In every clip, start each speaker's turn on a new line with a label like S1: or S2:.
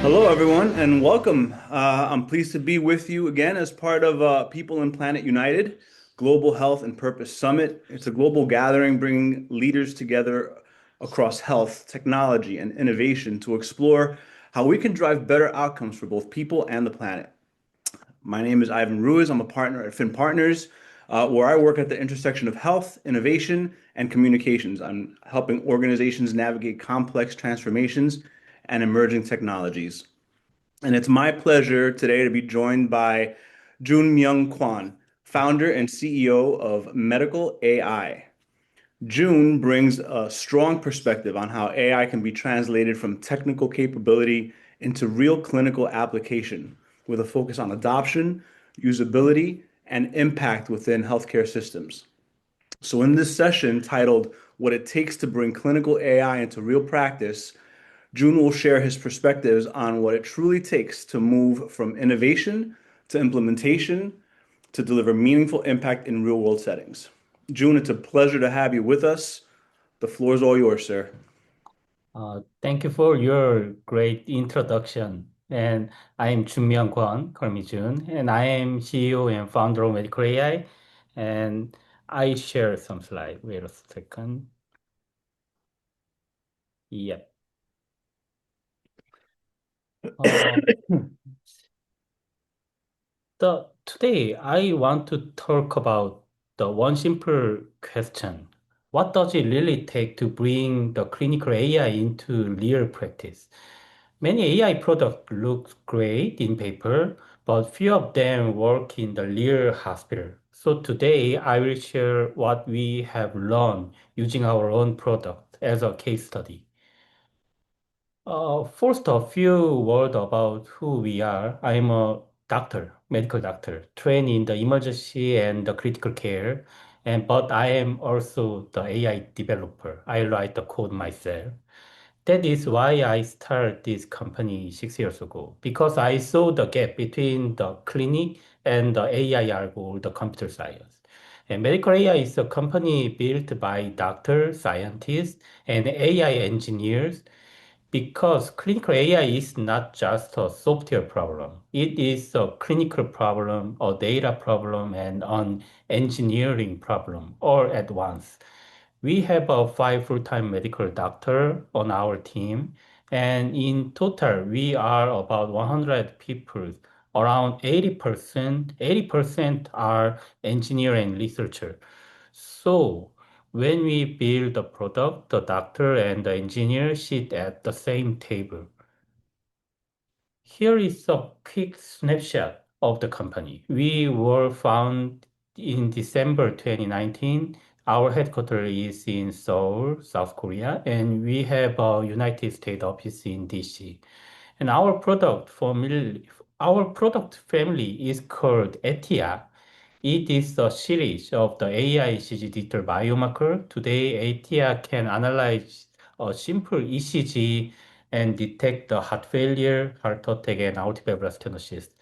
S1: Hello, everyone, and welcome. I'm pleased to be with you again as part of People and Planet United Global Health and Purpose Summit. It's a global gathering bringing leaders together across health, technology, and innovation to explore how we can drive better outcomes for both people and the planet. My name is Ivan Ruiz. I'm a partner at Fin Partners, where I work at the intersection of health, innovation, and communications. I'm helping organizations navigate complex transformations and emerging technologies. And it's my pleasure today to be joined by Junmyung Kwon, founder and CEO of Medical AI. June brings a strong perspective on how AI can be translated from technical capability into real clinical application with a focus on adoption, usability, and impact within healthcare systems. So, in this session titled What It Takes to Bring Clinical AI into Real Practice, June will share his perspectives on what it truly takes to move from innovation to implementation to deliver meaningful impact in real world settings. June, it's a pleasure to have you with us. The floor is all yours, sir.
S2: Thank you for your great introduction. And I am Junmyung Kwon, call me Jun, and I am CEO and founder of Medical AI. And I share some slide. Wait a second. Yep. Uh, today I want to talk about the one simple question. What does it really take to bring the clinical AI into real practice? Many AI products look great in paper, but few of them work in the real hospital. So today I will share what we have learned using our own product as a case study. First, a few words about who we are. I'm a doctor, medical doctor, trained in the emergency and the critical care, but I am also the AI developer. I write the code myself. That is why I started this company 6 years ago, because I saw the gap between the clinic and the AI algo, the computer science. And Medical AI is a company built by doctors, scientists, and AI engineers because clinical AI is not just a software problem. It is a clinical problem, a data problem, and an engineering problem all at once. We have five full-time medical doctor on our team, and in total, we are about 100 people. Around 80% are engineer and researcher. So when we build the product, the doctor and the engineer sit at the same table. Here is a quick snapshot of the company. We were founded in December 2019. Our headquarters is in Seoul, South Korea, and we have a United States office in DC. And our product family is called ETIA. It is a series of the AI ECG digital biomarker. Today, ETIA can analyze a simple ECG and detect the heart failure, heart attack, and aortic stenosis.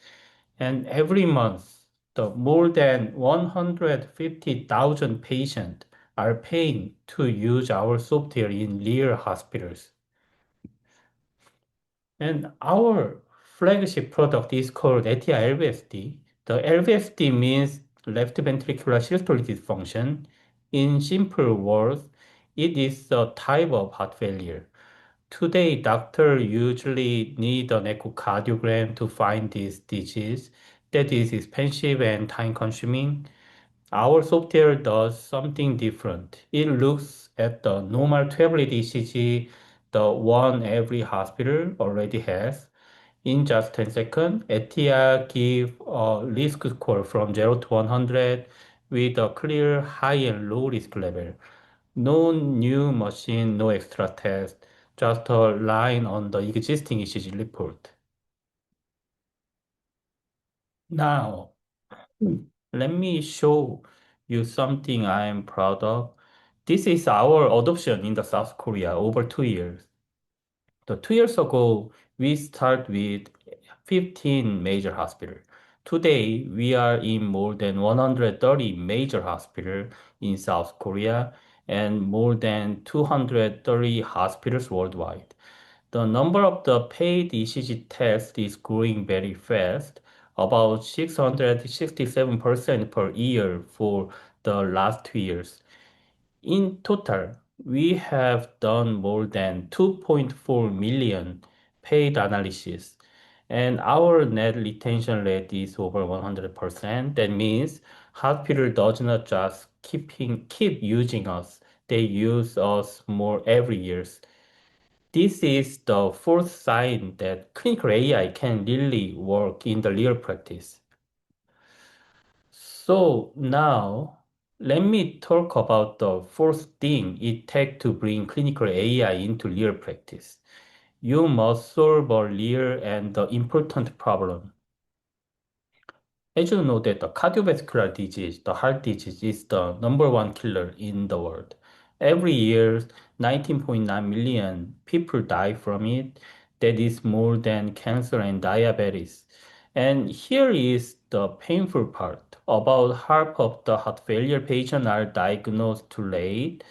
S2: And every month, the more than 150,000 patients are paying to use our software in real hospitals. And our flagship product is called ATI LVSD. The LVSD means left ventricular systolic dysfunction. In simple words, it is a type of heart failure. Today, doctors usually need an echocardiogram to find this disease. That is expensive and time consuming. Our software does something different. It looks at the normal 12-lead ECG, the one every hospital already has. In just 10 seconds, ETIA give a risk score from 0 to 100 with a clear high and low risk level. No new machine, no extra test, just a line on the existing ECG report. Now, let me show you something I am proud of. This is our adoption in the South Korea over 2 years. 2 years ago, we start with 15 major hospitals. Today, we are in more than 130 major hospitals in South Korea and more than 230 hospitals worldwide. The number of the paid ECG tests is growing very fast, about 667% per year for the last 2 years. In total, we have done more than 2.4 million paid analysis, and our net retention rate is over 100%. That means hospital does not just keep using us, they use us more every year. This is the fourth sign that clinical AI can really work in the real practice. So now let me talk about the fourth thing it takes to bring clinical AI into real practice. You must solve a real and the important problem. As you know that the cardiovascular disease, the heart disease is the number one killer in the world. Every year, 19.9 million people die from it. That is more than cancer and diabetes. And here is the painful part. About half of the heart failure patients are diagnosed too late.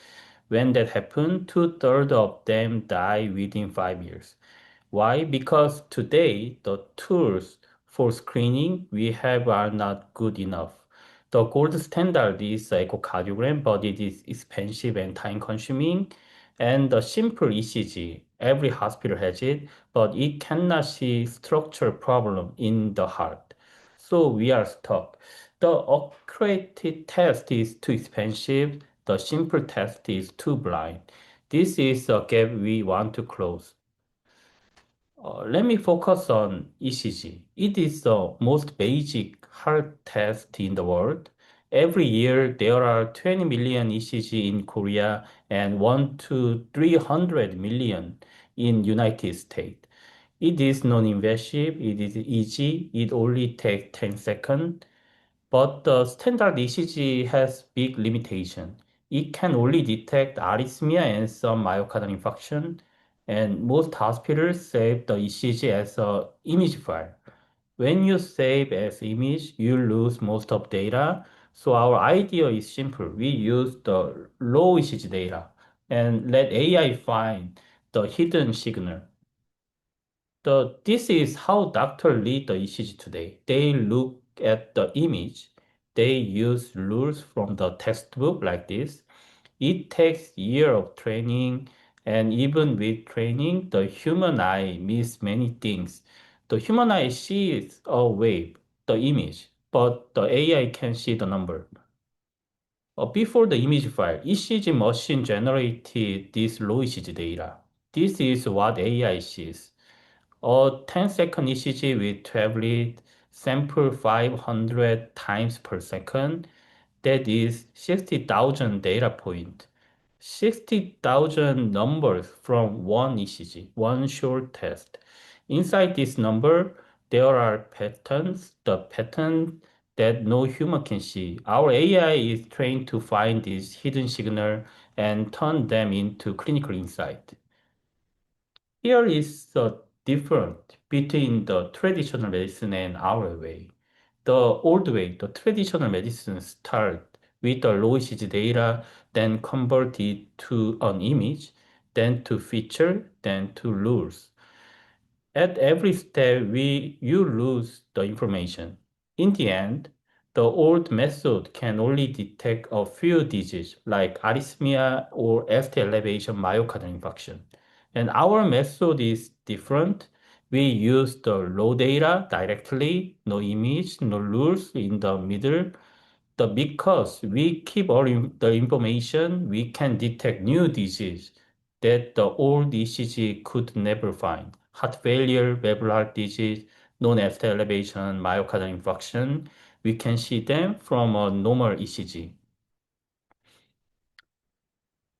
S2: When that happens, two-thirds of them die within 5 years. Why? Because today the tools for screening we have are not good enough. The gold standard is echocardiogram, but it is expensive and time consuming. And the simple ECG, every hospital has it, but it cannot see structural problem in the heart. So we are stuck. The accurate test is too expensive. The simple test is too blind. This is a gap we want to close. Let me focus on ECG. It is the most basic heart test in the world. Every year, there are 20 million ECG in Korea and 1 to 300 million in United States. It is non-invasive, it is easy, it only takes 10 seconds. But the standard ECG has big limitation. It can only detect arrhythmia and some myocardial infarction, and most hospitals save the ECG as a image file. When you save as image, you lose most of data. So our idea is simple. We use the raw ECG data and let AI find the hidden signal. This is how doctors read the ECG today. They look at the image. They use rules from the textbook like this. It takes year of training, and even with training, the human eye miss many things. The human eye sees a wave, the image, but the AI can see the number. Before the image file, ECG machine generated this raw ECG data. This is what AI sees. A 10-second ECG with tablet sample 500 times per second. That is 60,000 data point. 60,000 numbers from one ECG, one short test. Inside this number, there are patterns, the pattern that no human can see. Our AI is trained to find these hidden signal and turn them into clinical insight. Here is the difference between the traditional medicine and our way. The old way, the traditional medicine start with the raw ECG data, then convert it to an image, then to feature, then to rules. At every step, you lose the information. In the end, the old method can only detect a few diseases like arrhythmia or ST elevation myocardial infarction. And our method is different. We use the raw data directly, no image, no rules in the middle. Because we keep the information, we can detect new disease that the old ECG could never find. Heart failure, valvular heart disease, non-ST elevation, myocardial infarction. We can see them from a normal ECG.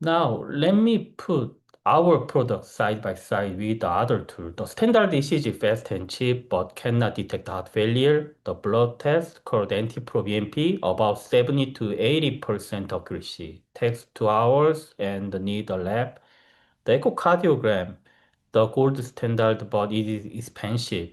S2: Now, let me put our product side by side with the other tool. The standard ECG fast and cheap, but cannot detect heart failure. The blood test called NT-proBNP, about 70 to 80% accuracy. Takes 2 hours and need a lab. The echocardiogram, the gold standard, but it is expensive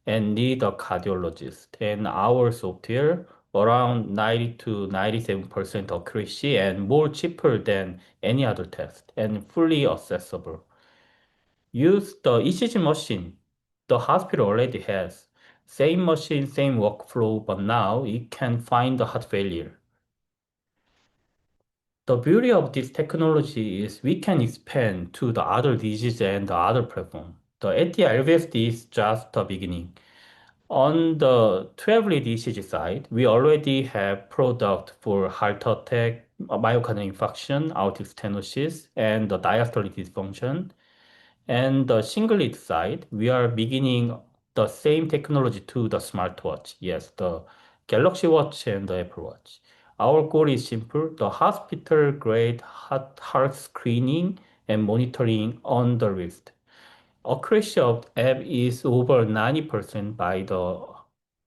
S2: and need a cardiologist. And our software, around 90 to 97% accuracy and more cheaper than any other test and fully accessible. Use the ECG machine the hospital already has. Same machine, same workflow, but now it can find the heart failure. The beauty of this technology is we can expand to the other diseases and the other platform. The ATLVSD is just the beginning. On the 12-lead ECG side, we already have product for heart attack, myocardial infarction, aortic stenosis, and the diastolic dysfunction. And the single lead side, we are beginning the same technology to the smartwatch. Yes, the Galaxy Watch and the Apple Watch. Our goal is simple, the hospital grade heart screening and monitoring on the wrist. Accuracy of app is over 90% by the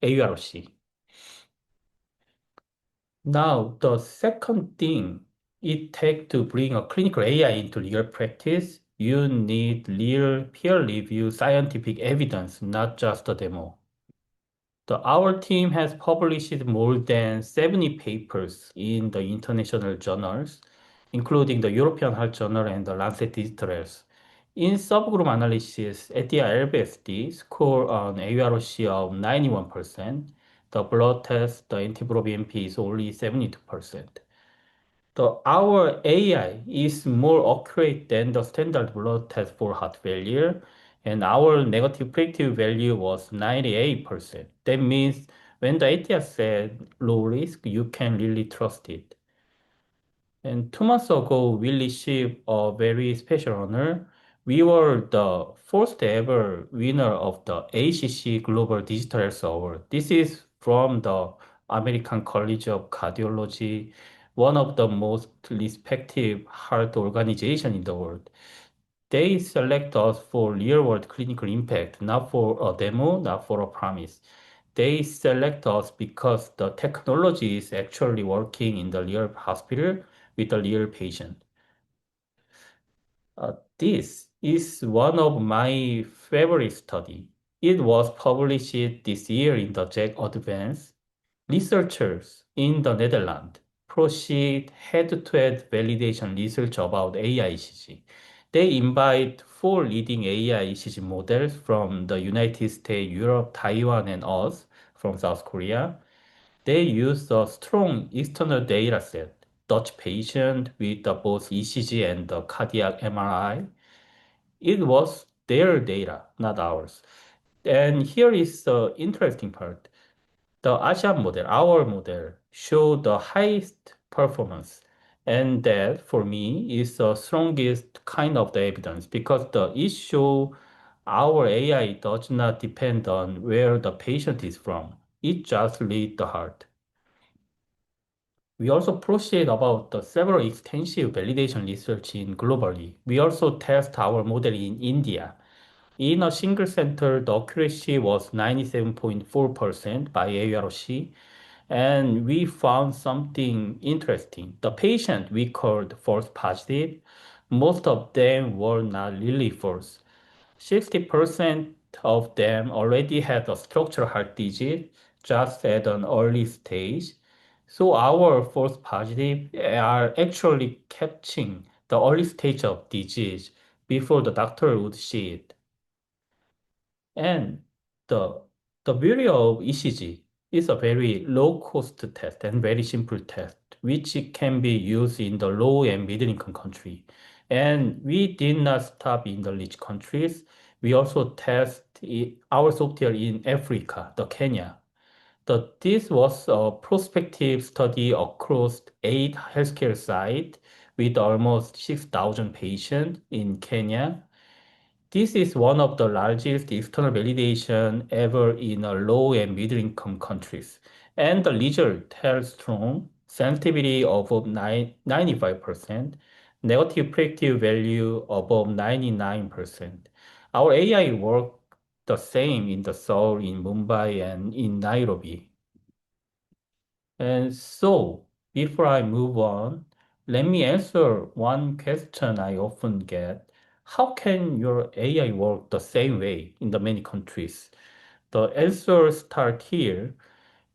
S2: AURC. Now, the second thing it takes to bring a clinical AI into legal practice, you need real peer-reviewed scientific evidence, not just a demo. Our team has published more than 70 papers in the international journals, including the European Heart Journal and the Lancet Digital Health. In subgroup analysis, at the LBSD score on AURC of 91%. The blood test, the NT-proBNP is only 72%. Our AI is more accurate than the standard blood test for heart failure, and our negative predictive value was 98%. That means when the ATS said low risk, you can really trust it. And 2 months ago, we received a very special honor. We were the first ever winner of the ACC Global Digital Health Award. This is from the American College of Cardiology, one of the most respected heart organization in the world. They select us for real-world clinical impact, not for a demo, not for a promise. They select us because the technology is actually working in the real hospital with a real patient. This is one of my favorite study. It was published this year in the JACC Advance. Researchers in the Netherlands proceed head-to-head validation research about AI ECG. They invite 4 leading AI ECG models from the United States, Europe, Taiwan, and us from South Korea. They use a strong external data set, Dutch patient with both ECG and the cardiac MRI. It was their data, not ours. And here is the interesting part. The ASIAN model, our model, show the highest performance. And that for me is the strongest kind of the evidence because it show our AI does not depend on where the patient is from. It just read the heart. We also proceed about the several extensive validation research in globally. We also test our model in India. In a single center, the accuracy was 97.4% by ARC, and we found something interesting. The patient we called false positive, most of them were not really false. 60% of them already had a structural heart disease just at an early stage. So our false positive are actually catching the early stage of disease before the doctor would see it. And the the beauty of ECG is a very low cost test and very simple test, which can be used in the low and middle income country. And we did not stop in the rich countries. We also test our software in Africa, the Kenya. This was a prospective study across 8 healthcare sites with almost 6,000 patients in Kenya. This is one of the largest external validation ever in a low and middle income countries. And the result held strong sensitivity above 95%, negative predictive value above 99%. Our AI worked the same in the Seoul, in Mumbai, and in Nairobi. And so, before I move on, let me answer one question I often get. How can your AI work the same way in the many countries? The answer start here.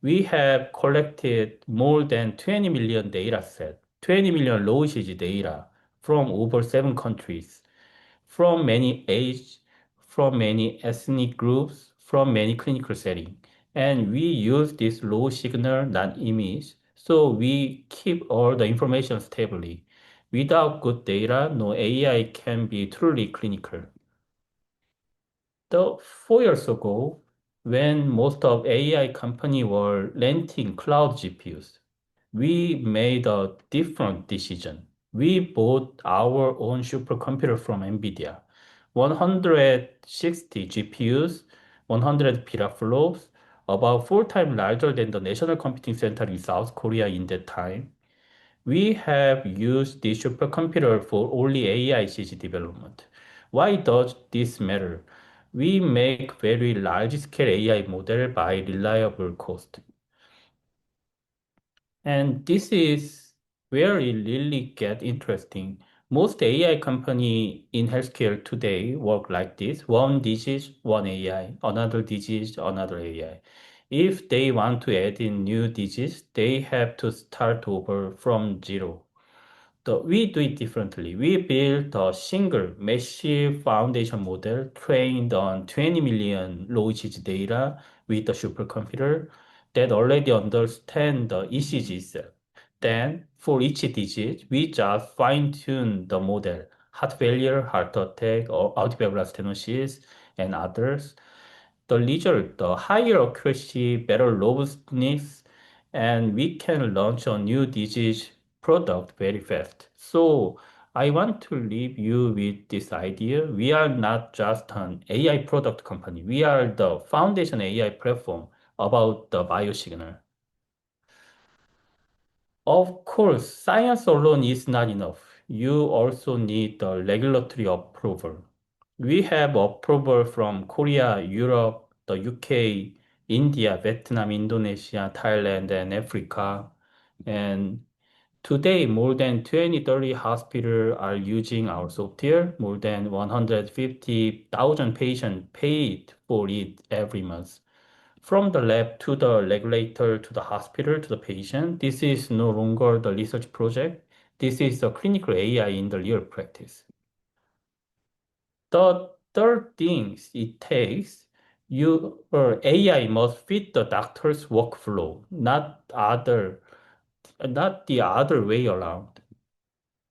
S2: We have collected more than 20 million data set, 20 million low ECG data from over 7 countries. from many age, from many ethnic groups, from many clinical settings. And we use this low signal, not image, so we keep all the information stably. Without good data, no AI can be truly clinical. The 4 years ago, when most of AI company were renting cloud GPUs, we made a different decision. We bought our own supercomputer from NVIDIA. 160 GPUs, 100 petaflops, about 4 times larger than the National Computing Center in South Korea in that time. We have used the supercomputer for only AI CG development. Why does this matter? We make very large scale AI model by reliable cost. And this is where it really get interesting. Most AI company in healthcare today work like this. One disease, one AI, another disease, another AI. If they want to add in new disease, they have to start over from zero. We do it differently. We built a single massive foundation model trained on 20 million low GG data with a supercomputer that already understand the ECG itself. Then for each disease, we just fine-tune the model, heart failure, heart attack, or audiovalvular stenosis, and others. The result, the higher accuracy, better robustness, and we can launch a new disease product very fast. So I want to leave you with this idea. We are not just an AI product company. We are the foundation AI platform about the biosignal. Of course, science alone is not enough. You also need the regulatory approval. We have approval from Korea, Europe, the UK, India, Vietnam, Indonesia, Thailand, and Africa. And today, more than 20, 30 hospitals are using our software. More than 150,000 patients paid for it every month. From the lab to the regulator to the hospital to the patient, this is no longer the research project. This is the clinical AI in the real practice. The third thing it takes, your AI must fit the doctor's workflow, not the other way around.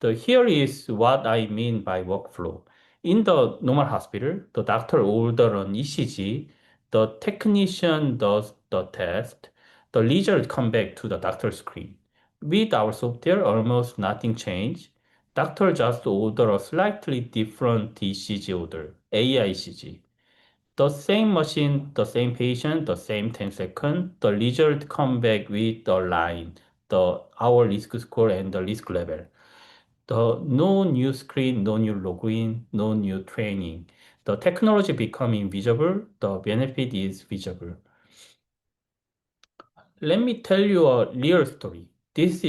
S2: Here is what I mean by workflow. In the normal hospital, the doctor order an ECG, the technician does the test, the result come back to the doctor's screen. With our software, almost nothing changed. Doctor just order a slightly different ECG order, AI ECG. The same machine, the same patient, the same 10 seconds, the result come back with the line, our risk score and the risk level. No new screen, no new login, no new training. The technology becoming visible, the benefit is visible. Let me tell you a real story. This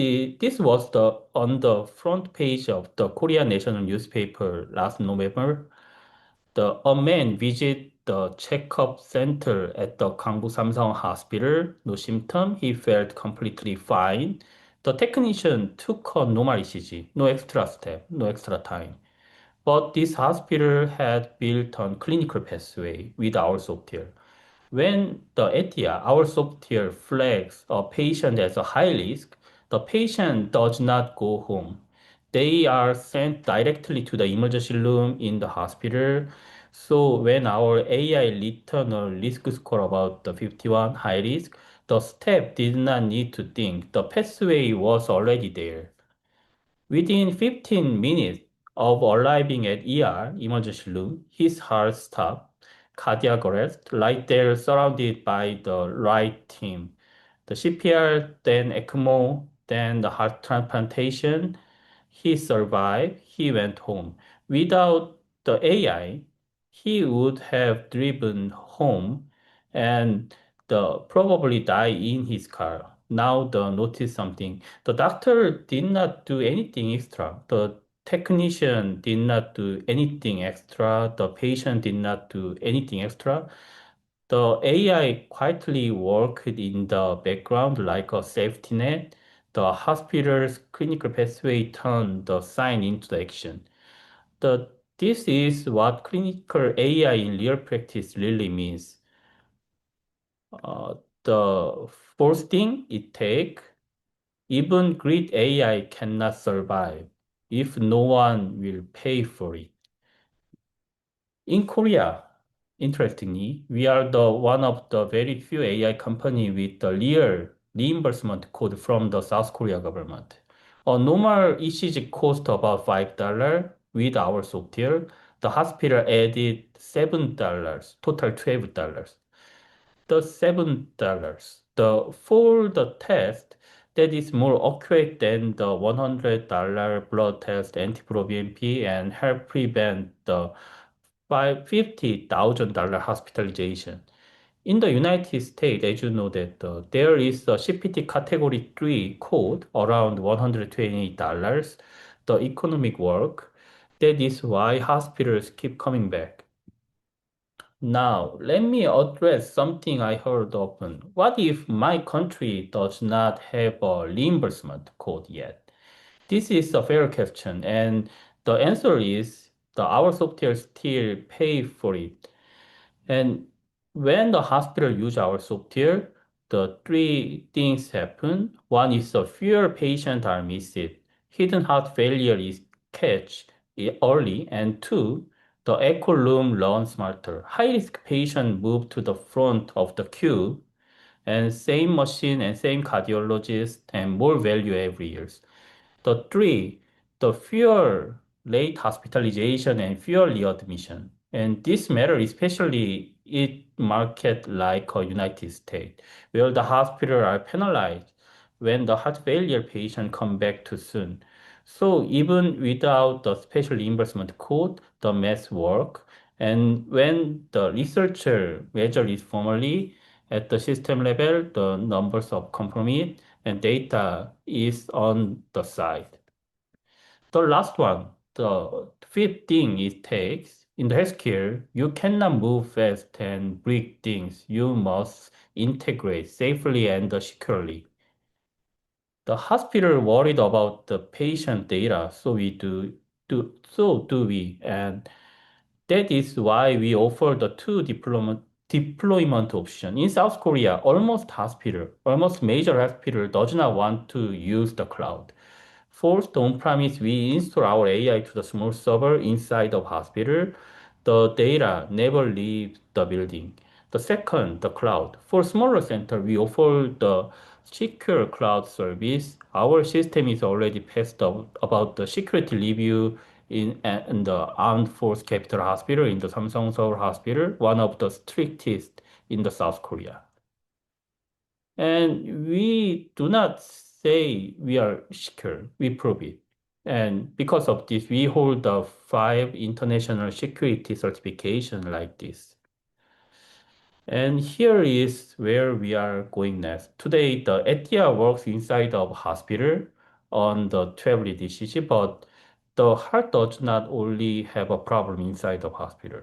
S2: was on the front page of the Korean national newspaper last November. A man visit the checkup center at the Gangbu Samsung Hospital. No symptom. He felt completely fine. The technician took a normal ECG. No extra step, no extra time. But this hospital had built on clinical pathway with our software. When the ETIA, our software flags a patient as a high risk, the patient does not go home. They are sent directly to the emergency room in the hospital. So when our AI returned a risk score about the 51 high risk, the staff did not need to think. The pathway was already there. Within 15 minutes of arriving at ER, emergency room, his heart stopped, cardiac arrest, right there surrounded by the right team. The CPR, then ECMO, then the heart transplantation. He survived, he went home. Without the AI, he would have driven home and probably die in his car. Now notice something. The doctor did not do anything extra. The technician did not do anything extra. The patient did not do anything extra. The AI quietly worked in the background like a safety net. The hospital's clinical pathway turned the sign into the action. The This is what clinical AI in real practice really means. The first thing it takes, even great AI cannot survive if no one will pay for it. In Korea, interestingly, we are the one of the very few AI company with the real reimbursement code from the South Korea government. A normal ECG cost about $5. With our software, the hospital added $7, total $12. The $7. For the test that is more accurate than the $100 blood test anti-proBNP and help prevent the $50,000 hospitalization. In the United States, as you know that there is a CPT category 3 code around $128, the economic work. That is why hospitals keep coming back. Now, let me address something I heard often. What if my country does not have a reimbursement code yet? This is a fair question, and the answer is our software still pay for it. And when the hospital use our software, the three things happen. One is the fewer patients are missed. Hidden heart failure is catch early. And two, the echo room runs smarter. High risk patient move to the front of the queue and same machine and same cardiologist and more value every year. The three, the fewer late hospitalization and fewer readmission. And this matter especially in market like United States, where the hospital are penalized when the heart failure patient come back too soon. So even without the special reimbursement code, the math work. And when the researcher measure it formally at the system level, the numbers of compromise and data is on the side. The last one, the fifth thing it takes in the healthcare, you cannot move fast and break things. You must integrate safely and securely. The hospital worried about the patient data, so do we. And that is why we offer the two deployment option. In South Korea, almost major hospital does not want to use the cloud. First, on-premise, we install our AI to the small server inside the hospital. The data never leaves the building. The second, the cloud. For smaller center, we offer the secure cloud service. Our system is already passed out about the security review in the Armed Force Capital Hospital, in the Samsung Seoul Hospital, one of the strictest in the South Korea. And we do not say we are secure, we prove it. And because of this, we hold the 5 international security certification like this. And here is where we are going next. Today, the ETIA works inside of hospital on the 12 DCC, but the heart does not only have a problem inside of hospital.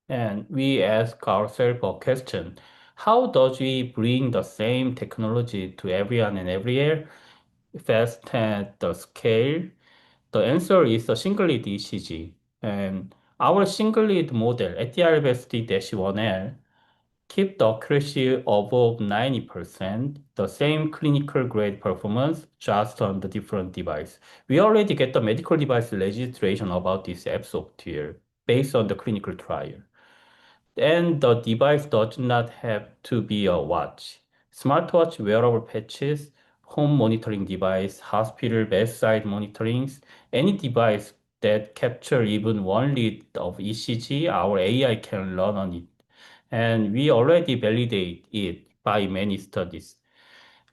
S2: And we ask ourselves a question. How does we bring the same technology to everyone and everywhere, fast at the scale? The answer is a single lead ECG. And our single lead model, ATRBSD-1L, keep the accuracy above 90%, the same clinical grade performance, just on the different device. We already get the medical device registration about this app software based on the clinical trial. And the device does not have to be a watch. Smartwatch, wearable patches, home monitoring device, hospital bedside monitorings, any device that capture even one read of ECG, our AI can run on it. And we already validate it by many studies.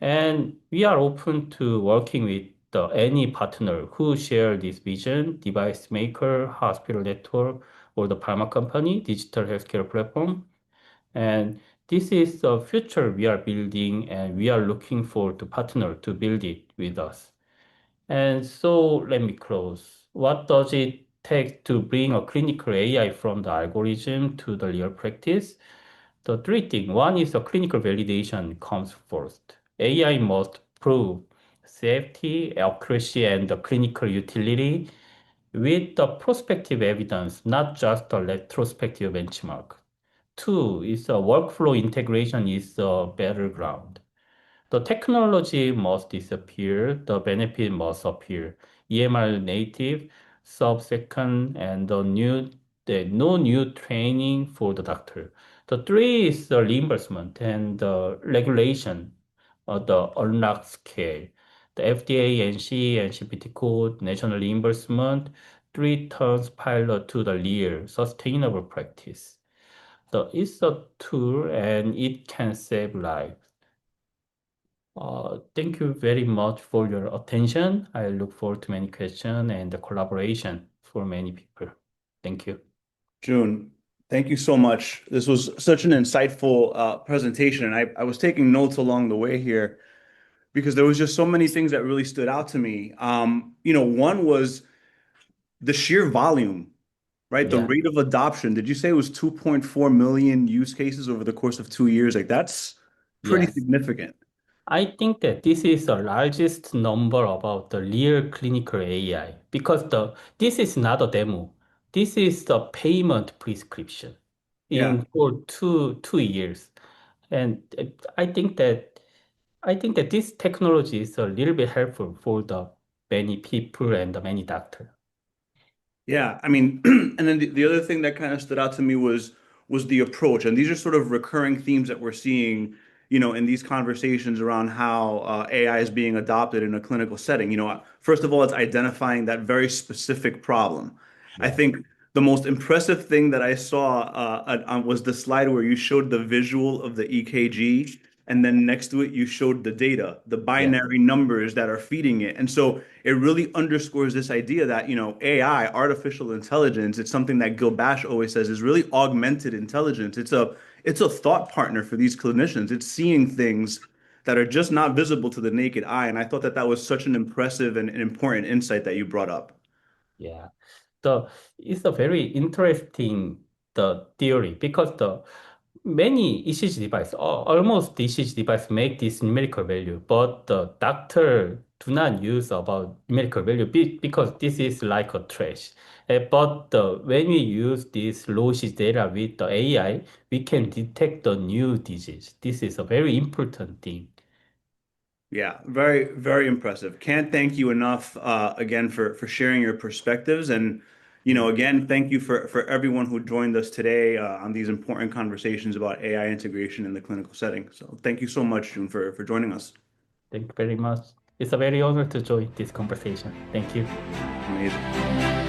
S2: And we are open to working with any partner who share this vision, device maker, hospital network, or the pharma company, digital healthcare platform. And this is the future we are building, and we are looking for to partner to build it with us. And so let me close. What does it take to bring a clinical AI from the algorithm to the real practice? The three things. One is the clinical validation comes first. AI must prove safety, accuracy, and the clinical utility. with the prospective evidence, not just the retrospective benchmark. Two is the workflow integration is the battleground. The technology must disappear, the benefit must appear. EMR native, sub-second, and no new training for the doctor. The three is the reimbursement and the regulation of the unlock scale. The FDA, NC, and CPT code, national reimbursement, three turns pilot to the real sustainable practice. It's a tool and it can save lives. Thank you very much for your attention. I look forward to many questions and the collaboration for many people. Thank you.
S1: June, thank you so much. This was such an insightful presentation, and I was taking notes along the way here because there was just so many things that really stood out to me. One was the sheer volume, right? The
S2: Yeah.
S1: rate of adoption. Did you say it was 2.4 million use cases over the course of 2 years? Like that's pretty
S2: Yes.
S1: significant.
S2: I think that this is the largest number about the real clinical AI because this is not a demo. This is the payment prescription
S1: Yeah.
S2: in for two years. And I think that this technology is a little bit helpful for the many people and the many doctors.
S1: Yeah, I mean, and then the other thing that kind of stood out to me was the approach, and these are sort of recurring themes that we're seeing, in these conversations around how AI is being adopted in a clinical setting. First of all, it's identifying that very specific problem. I
S2: Yeah.
S1: think the most impressive thing that I saw was the slide where you showed the visual of the EKG, and then next to it you showed the data, the
S2: Yeah.
S1: binary numbers that are feeding it, and so it really underscores this idea that, AI, artificial intelligence, it's something that Gil Bash always says is really augmented intelligence. It's a thought partner for these clinicians. It's seeing things that are just not visible to the naked eye. And I thought that that was such an impressive and an important insight that you brought up.
S2: Yeah. The it's a very interesting the theory because the many ECG device, almost ECG device make this numerical value, but the doctor do not use about numerical value because this is like a trash. But when we use this low ECG data with the AI, we can detect the new disease. This is a very important thing.
S1: Yeah, very, very impressive. Can't thank you enough again for sharing your perspectives. And,
S2: Yeah.
S1: again, thank you for everyone who joined us today on these important conversations about AI integration in the clinical setting. So thank you so much, June, for joining us.
S2: Thank you very much. It's a very honor to join this conversation. Thank you.
S1: Amazing.